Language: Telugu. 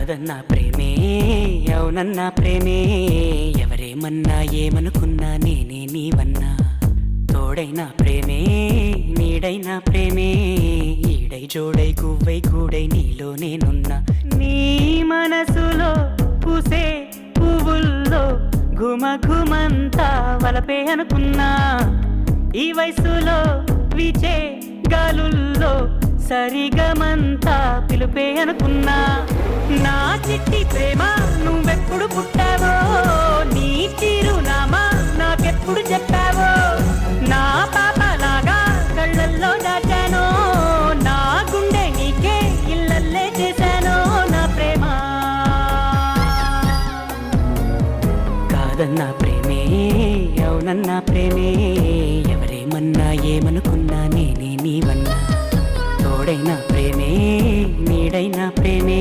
కాదన్నా ప్రేమే అవునన్నా ప్రేమే ఎవరేమన్నా ఏమనుకున్నా నేనే నీవన్నా తోడైనా ప్రేమే నీడైనా ప్రేమే ఈడై జోడై గువ్వై గూడై నీలో నేనున్నా నీ మనసులో పూసే పువ్వుల్లో ఘుమ ఘుమంతా వలపే అనుకున్నా ఈ వయసులో విచే గాలుల్లో సరిగమంతా పిలుపే అనుకున్నా నా చిట్టి ప్రేమ నువ్వెప్పుడు పుట్టావో నీ చిరునామా నాకెప్పుడు చెప్పావో నా పాపలాగా కళ్ళల్లో దాచానో నా గుండె నీకే ఇల్లల్లే చేశానో నా ప్రేమ కాదన్నా ప్రేమే అవునన్నా ప్రేమే ఎవరేమన్నా ఏమనుకున్నా నేనే నీవన్నా తోడైనా ప్రేమే నీడైనా ప్రేమే